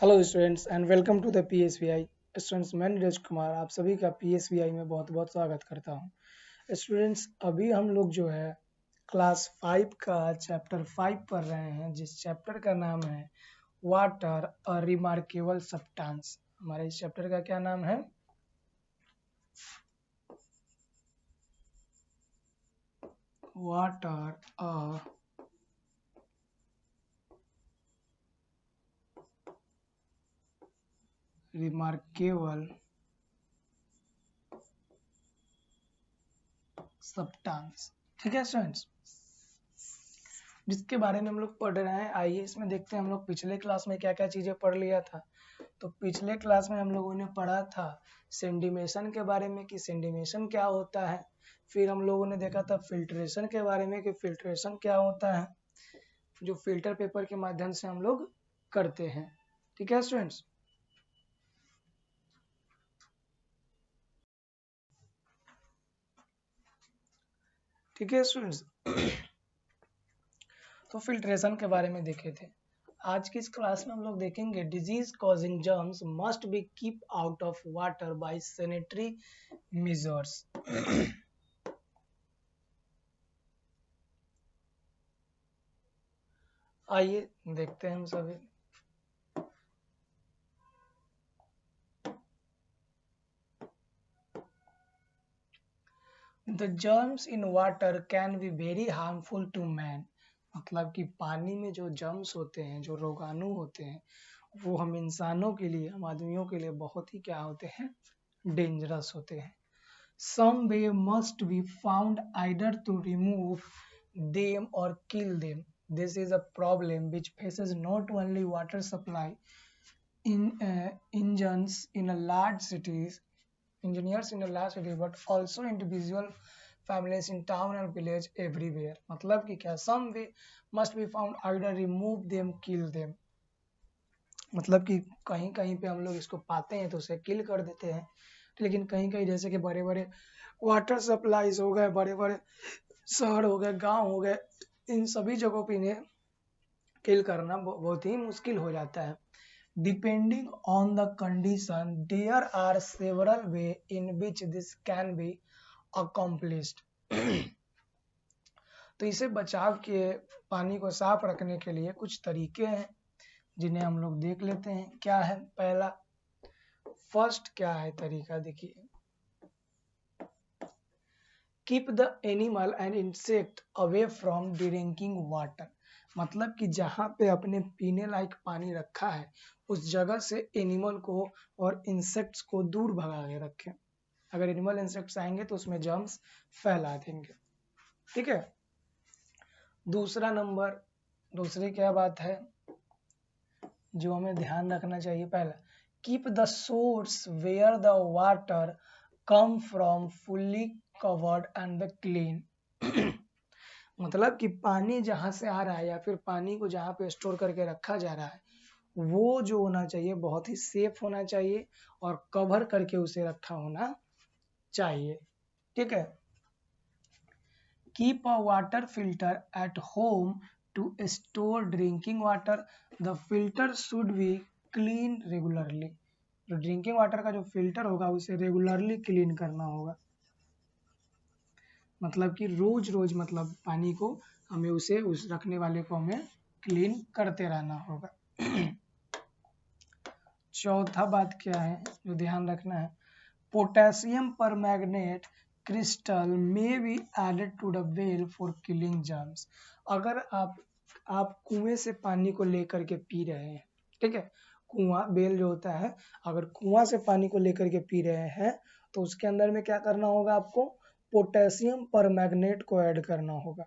Hello students and welcome to the PSVI. Students, मैं नीरज कुमार आप सभी का पीएसवीआई में बहुत बहुत स्वागत करता हूं। स्टूडेंट्स, अभी हम लोग जो है क्लास 5 का चैप्टर 5 पढ़ रहे हैं, जिस चैप्टर का नाम है वाटर अ रिमार्केबल सब्सटेंस। हमारे इस चैप्टर का क्या नाम है? Water a remarkable substance. ठीक है स्टूडेंट्स, जिसके बारे में हम लोग पढ़ रहे हैं। आइए इसमें देखते हैं हम लोग पिछले क्लास में क्या क्या चीज़ें पढ़ लिया था। तो पिछले क्लास में हम लोगों ने पढ़ा था सेंडिमेशन के बारे में कि सेंडिमेशन क्या होता है। फिर हम लोगों ने देखा था फिल्ट्रेशन के बारे में कि फिल्ट्रेशन क्या होता है, जो फिल्टर पेपर के माध्यम से हम लोग करते हैं। ठीक है स्टूडेंट्स, ठीक है स्टूडेंट्स। तो फिल्ट्रेशन के बारे में देखे थे। आज की इस क्लास में हम लोग देखेंगे disease causing germs must be keep out of water bye sanitary measures. आइए देखते हैं हम सभी। The germs in water can be very harmful to man। मतलब कि पानी में जो जर्म्स होते हैं, जो रोगाणु होते हैं, वो हम इंसानों के लिए, हम आदमियों के लिए बहुत ही क्या होते हैं, डेंजरस होते हैं। Some way must be found either to remove them or kill them। This is a problem which faces not only water supply in engines in a large cities engineers in a large city but also individual families in town and village everywhere। मतलब कि क्या, some way must be found either remove them kill them। मतलब कि कहीं कहीं पे हम लोग इसको पाते हैं तो उसे किल कर देते हैं, लेकिन कहीं कहीं जैसे कि बड़े बड़े वाटर सप्लाईज हो गए, बड़े बड़े शहर हो गए, गांव हो गए, इन सभी जगहों पे इन्हें किल करना बहुत ही मुश्किल हो जाता है। Depending on the condition, there are several ways in which this can be accomplished। तो इसे बचाव के, पानी को साफ रखने के लिए कुछ तरीके हैं जिन्हें हम लोग देख लेते हैं। क्या है पहला, फर्स्ट क्या है तरीका, देखिए, keep the animal and insect away from drinking water. मतलब कि जहाँ पे अपने पीने लायक पानी रखा है उस जगह से एनिमल को और इंसेक्ट्स को दूर भगा के रखें। अगर एनिमल इंसेक्ट्स आएंगे तो उसमें जर्म्स फैला देंगे। ठीक है। दूसरा नंबर, दूसरी क्या बात है जो हमें ध्यान रखना चाहिए? पहला, keep the source where the water come from fully covered and the clean. मतलब कि पानी जहाँ से आ रहा है या फिर पानी को जहाँ पे स्टोर करके रखा जा रहा है वो जो होना चाहिए बहुत ही सेफ होना चाहिए और कवर करके उसे रखा होना चाहिए। ठीक है। Keep a water filter at home to store drinking water. The filter should be clean regularly. जो ड्रिंकिंग वाटर का जो फिल्टर होगा उसे रेगुलरली क्लीन करना होगा। मतलब कि रोज रोज, मतलब पानी को हमें उसे उस रखने वाले को हमें क्लीन करते रहना होगा। चौथा बात क्या है जो ध्यान रखना है, potassium permanganate crystal may be added to the well for killing germs. अगर आप कुएं से पानी को लेकर के पी रहे हैं, ठीक है, कुआं बेल जो होता है, अगर कुआं से पानी को लेकर के पी रहे हैं तो उसके अंदर में क्या करना होगा, आपको पोटेशियम परमैंगनेट को ऐड करना होगा,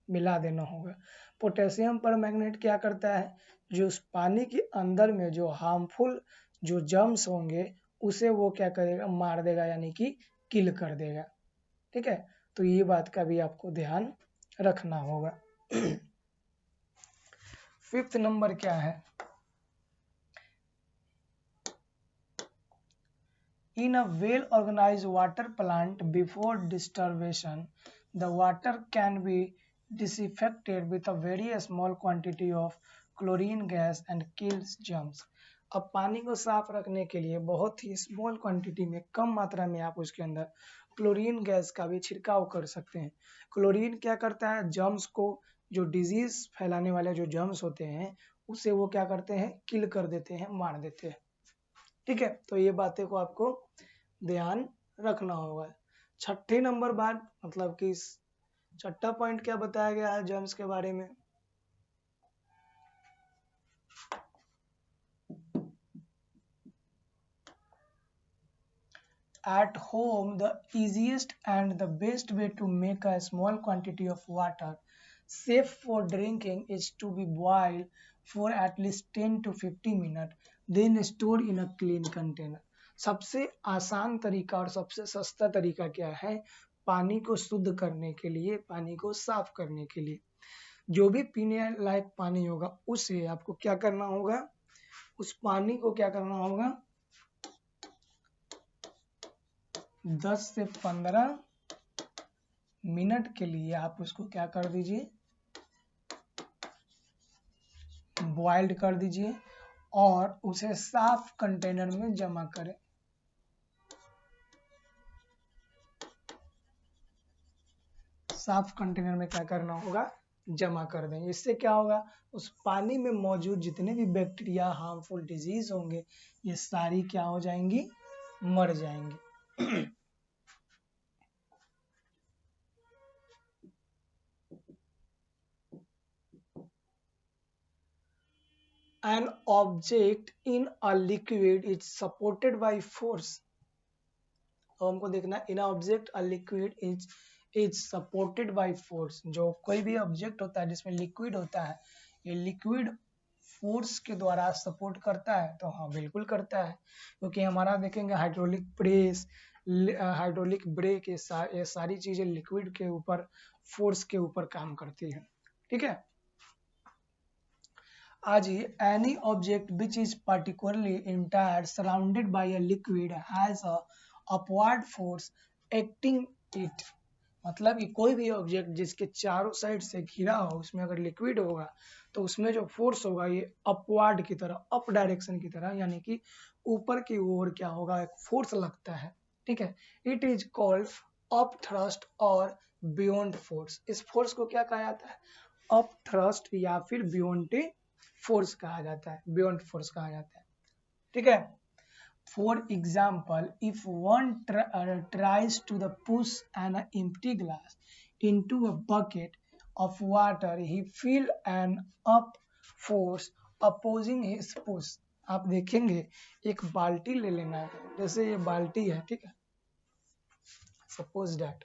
मिला देना होगा। पोटेशियम परमैंगनेट क्या करता है, जो उस पानी के अंदर में जो हार्मफुल जो जर्म्स होंगे उसे वो क्या करेगा, मार देगा, यानी कि किल कर देगा। ठीक है, तो ये बात का भी आपको ध्यान रखना होगा। फिफ्थ नंबर क्या है, in a well organized water plant before distribution the water can be disinfected with a very small quantity of chlorine gas and kills germs. अब पानी को साफ रखने के लिए बहुत ही स्मॉल क्वांटिटी में, कम मात्रा में आप उसके अंदर क्लोरीन गैस का भी छिड़काव कर सकते हैं। क्लोरीन क्या करता है, जर्म्स को, जो डिजीज फैलाने वाले जो जर्म्स होते हैं उसे वो क्या करते हैं, किल कर देते हैं, मार देते हैं। ठीक है, तो ये बातें को आपको ध्यान रखना होगा। छठे नंबर बात, मतलब कि छठा पॉइंट क्या बताया गया है जर्म्स के बारे में। At home, the easiest and the best way to make a small quantity of water safe for drinking is to be boiled for at least 10 to 15 minutes, then stored in a clean container. सबसे आसान तरीका और सबसे सस्ता तरीका क्या है पानी को शुद्ध करने के लिए, पानी को साफ करने के लिए? जो भी पीने लायक पानी होगा उसे आपको क्या करना होगा, उस पानी को क्या करना होगा, 10 से 15 मिनट के लिए आप उसको क्या कर दीजिए, बॉइल्ड कर दीजिए और उसे साफ कंटेनर में जमा करें। साफ कंटेनर में क्या करना होगा, जमा कर दें। इससे क्या होगा, उस पानी में मौजूद जितने भी बैक्टीरिया, हार्मफुल डिजीज होंगे, ये सारी क्या हो जाएंगी, मर जाएंगी। An object in a liquid is supported by force. तो हमको देखना, in object a liquid is supported by force. जो कोई भी ऑब्जेक्ट होता है जिसमें लिक्विड होता है, ये लिक्विड फोर्स के द्वारा सपोर्ट करता है। तो हाँ, बिल्कुल करता है, क्योंकि हमारा देखेंगे हाइड्रोलिक प्रेस, हाइड्रोलिक ब्रेक, ये सारी चीजें लिक्विड के ऊपर, फोर्स के ऊपर काम करती है। ठीक है, आज any object which is particularly entire surrounded by a liquid has a upward force acting it. मतलब कि कोई भी ऑब्जेक्ट जिसके चारों साइड से घिरा हो, उसमें अगर लिक्विड होगा तो उसमें जो फोर्स होगा ये अपवर्ड की तरह, अप डायरेक्शन की तरह, यानी कि ऊपर की ओर क्या होगा, एक फोर्स लगता है। ठीक है, it is called up thrust और बियॉन्ड फोर्स। इस फोर्स को क्या कहा जाता है, अप थ्रस्ट या फिर बियॉन्ड फोर्स कहा जाता है, बियॉन्ड फोर्स कहा जाता है। ठीक है, for example, if one tries to the push an empty glass into a bucket of water, he feel an up force opposing his push. आप देखेंगे एक बाल्टी ले लेना है, जैसे ये बाल्टी है, ठीक है, सपोज दैट,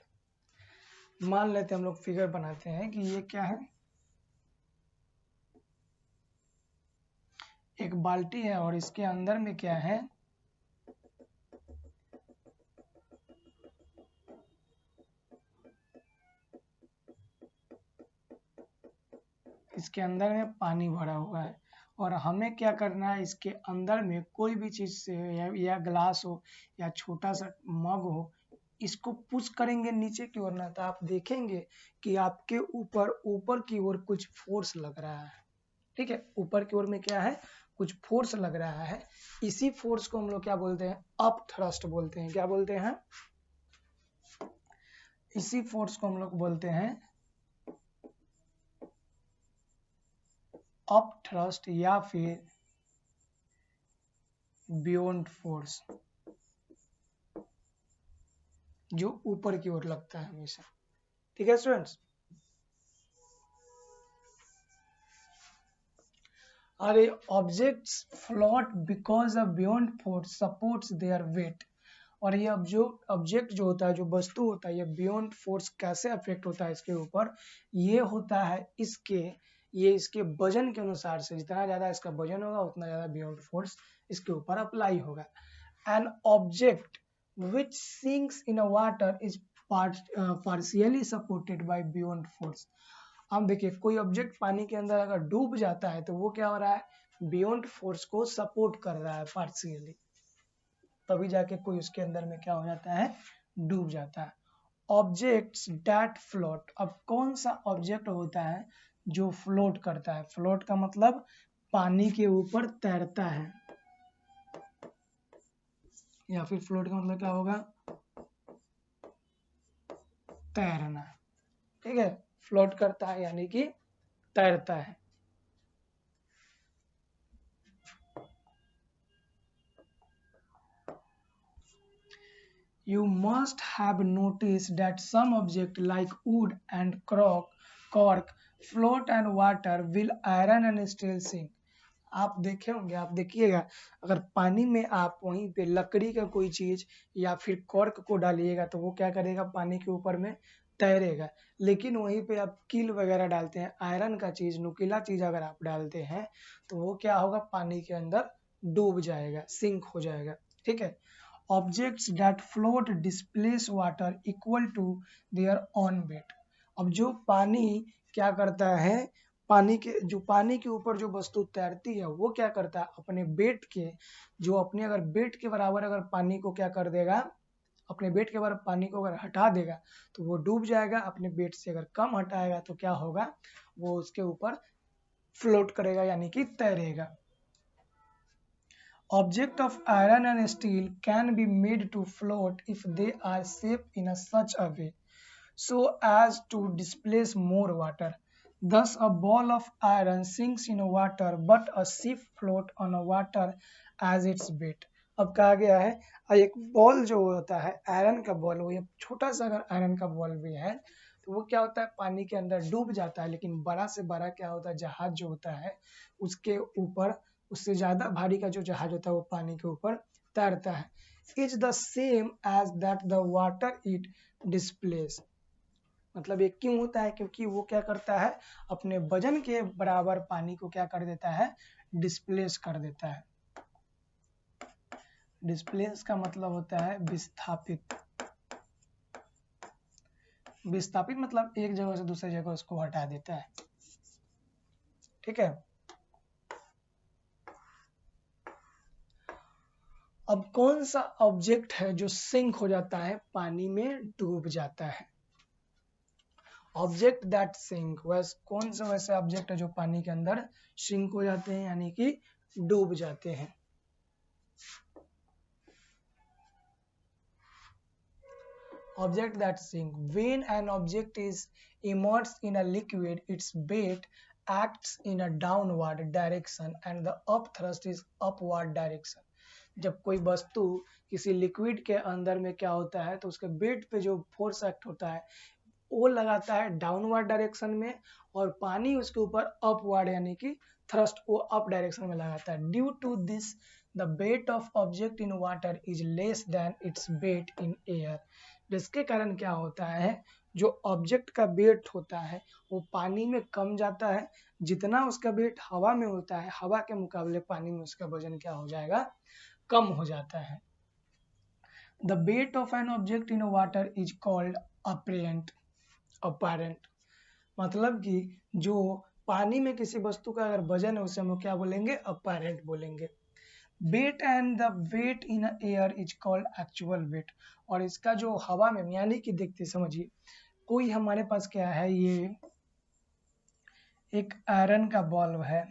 मान लेते हम लोग फिगर बनाते हैं कि ये क्या है, एक बाल्टी है और इसके अंदर में क्या है, इसके अंदर में पानी भरा हुआ है और हमें क्या करना है, इसके अंदर में कोई भी चीज से या ग्लास हो या छोटा सा मग हो, इसको पुश करेंगे नीचे की ओर ना, तो आप देखेंगे कि आपके ऊपर की ओर कुछ फोर्स लग रहा है। ठीक है, ऊपर की ओर में क्या है, कुछ फोर्स लग रहा है। इसी फोर्स को हम लोग क्या बोलते हैं, अप थ्रस्ट बोलते हैं। क्या बोलते हैं, इसी फोर्स को हम लोग बोलते हैं अप थ्रस्ट या फिर बियॉन्ड फोर्स, जो ऊपर की ओर लगता है हमेशा। ठीक है स्टूडेंट्स, अरे objects float because a beyond force supports their weight. और ये ऑब्जेक्ट जो होता है, जो वस्तु होता है, ये बियॉन्ड फोर्स कैसे अफेक्ट होता है इसके ऊपर, ये होता है इसके वजन के अनुसार से, जितना ज्यादा इसका वजन होगा उतना ज्यादा बियॉन्ड फोर्स इसके ऊपर अप्लाई होगा। An object which sinks in a water is partially supported by beyond force. अब देखिए, कोई ऑब्जेक्ट पानी के अंदर अगर डूब जाता है तो वो क्या हो रहा है, बियॉन्ड फोर्स को सपोर्ट कर रहा है पार्शियली, तभी जाके कोई उसके अंदर में क्या हो जाता है, डूब जाता है। ऑब्जेक्ट्स दैट फ्लोट, अब कौन सा ऑब्जेक्ट होता है जो फ्लोट करता है, फ्लोट का मतलब पानी के ऊपर तैरता है, या फिर फ्लोट का मतलब क्या होगा, तैरना। ठीक है, फ्लोट करता है यानी कि तैरता है। You must have noticed that some object like wood and cork float on water will iron and steel sink. आप देखे होंगे, आप देखिएगा, अगर पानी में आप वहीं पे लकड़ी का कोई चीज या फिर कॉर्क को डालिएगा तो वो क्या करेगा, पानी के ऊपर में तैरेगा। लेकिन वहीं पे आप कील वगैरह डालते हैं, आयरन का चीज, नुकीला चीज अगर आप डालते हैं तो वो क्या होगा, पानी के अंदर डूब जाएगा, सिंक हो जाएगा। ठीक है, objects that float displace water equal to their own weight। अब जो पानी क्या करता है, पानी के ऊपर जो वस्तु तैरती है वो क्या करता है, अपने वेट के, जो अपने अगर वेट के बराबर अगर पानी को क्या कर देगा, अपने वेट के बराबर पानी को अगर हटा देगा तो वो डूब जाएगा। अपने वेट से अगर कम हटाएगा तो क्या होगा, वो उसके ऊपर फ्लोट करेगा यानी कि तैरेगा। Objects of iron and steel can be made to float if they are shaped in such a way so as to displace more water. Thus, a ball of iron sinks in water, but a ship floats on water as its weight। अब कहा गया है, एक ball जो होता है iron का ball, वो ये छोटा सा अगर आयरन का बॉल भी है तो वो क्या होता है, पानी के अंदर डूब जाता है। लेकिन बड़ा से बड़ा क्या होता है, जहाज जो होता है उसके ऊपर, उससे ज्यादा भारी का जो जहाज होता है वो पानी के ऊपर तैरता है। Is the same as that the water it displace. मतलब ये क्यों होता है, क्योंकि वो क्या करता है, अपने वजन के बराबर पानी को क्या कर देता है, डिस्प्लेस कर देता है। डिस्प्लेस का मतलब होता है विस्थापित। विस्थापित मतलब एक जगह से दूसरी जगह उसको हटा देता है। ठीक है, अब कौन सा ऑब्जेक्ट है जो सिंक हो जाता है, पानी में डूब जाता है। ऑब्जेक्ट दैट सिंक, वैसे कौन सा वैसे ऑब्जेक्ट है जो पानी के अंदर सिंक हो जाते हैं यानी कि डूब जाते हैं। Object that sink, when an object is immersed in a liquid, its weight acts in a downward direction and the upthrust is upward direction। जब कोई वस्तु किसी लिक्विड के अंदर में क्या होता है तो उसके वेट पे जो फोर्स एक्ट होता है वो लगाता है डाउनवर्ड डायरेक्शन में, और पानी उसके ऊपर अपवर्ड यानी कि थ्रस्ट वो अप डायरेक्शन में लगाता है। Due to this the weight of object in water is less than its weight in air. जिसके कारण क्या होता है, जो ऑब्जेक्ट का वेट होता है वो पानी में कम जाता है, जितना उसका वेट हवा में होता है हवा के मुकाबले पानी में उसका वजन क्या हो जाएगा, कम हो जाता है। The weight of an object in water is called apparent. Apparent मतलब कि जो पानी में किसी वस्तु का अगर वजन है उसे हम क्या बोलेंगे, अपेरेंट बोलेंगे। Weight and the weight in air is called actual weight. और इसका जो हवा में यानी कि देखते समझिए, कोई हमारे पास क्या है, ये एक आयरन का बल्ब है,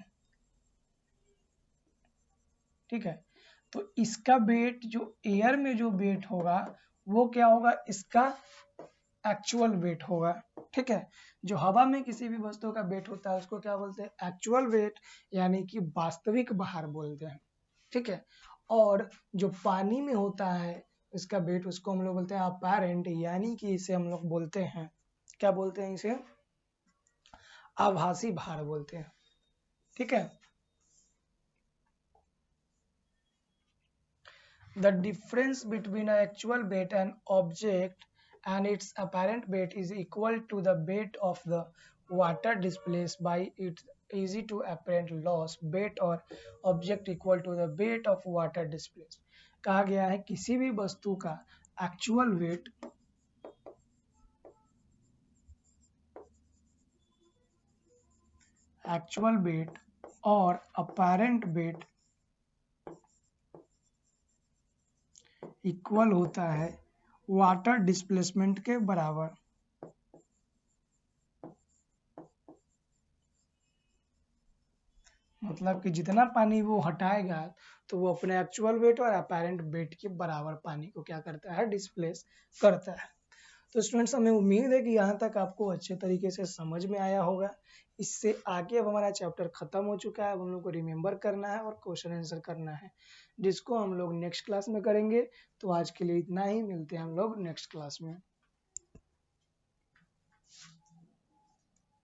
ठीक है, तो इसका वेट जो एयर में जो वेट होगा वो क्या होगा, इसका एक्चुअल वेट होगा। ठीक है, जो हवा में किसी भी वस्तु का वेट होता है उसको क्या बोलते हैं, एक्चुअल वेट यानी कि वास्तविक भार बोलते हैं। ठीक है, और जो पानी में होता है इसका वेट उसको हम लोग बोलते हैं अपेरेंट, यानी कि इसे हम लोग बोलते हैं, क्या बोलते हैं, इसे आभासी भार बोलते हैं। ठीक है, the difference between an actual weight and object and its apparent weight is equal to the weight of the water displaced by its easy to apparent loss weight और object equal to the weight of water displaced। कहा गया है किसी भी वस्तु का actual weight और apparent weight equal होता है वाटर डिस्प्लेसमेंट के बराबर। मतलब कि जितना पानी वो हटाएगा तो वो अपने एक्चुअल वेट और अपेरेंट वेट के बराबर पानी को क्या करता है, डिस्प्लेस करता है। तो स्टूडेंट्स हमें उम्मीद है कि यहाँ तक आपको अच्छे तरीके से समझ में आया होगा। इससे आगे अब हमारा चैप्टर खत्म हो चुका है, अब हम लोग को रिमेंबर करना है और क्वेश्चन आंसर करना है, जिसको हम लोग नेक्स्ट क्लास में करेंगे। तो आज के लिए इतना ही, मिलते हैं हम लोग नेक्स्ट क्लास में।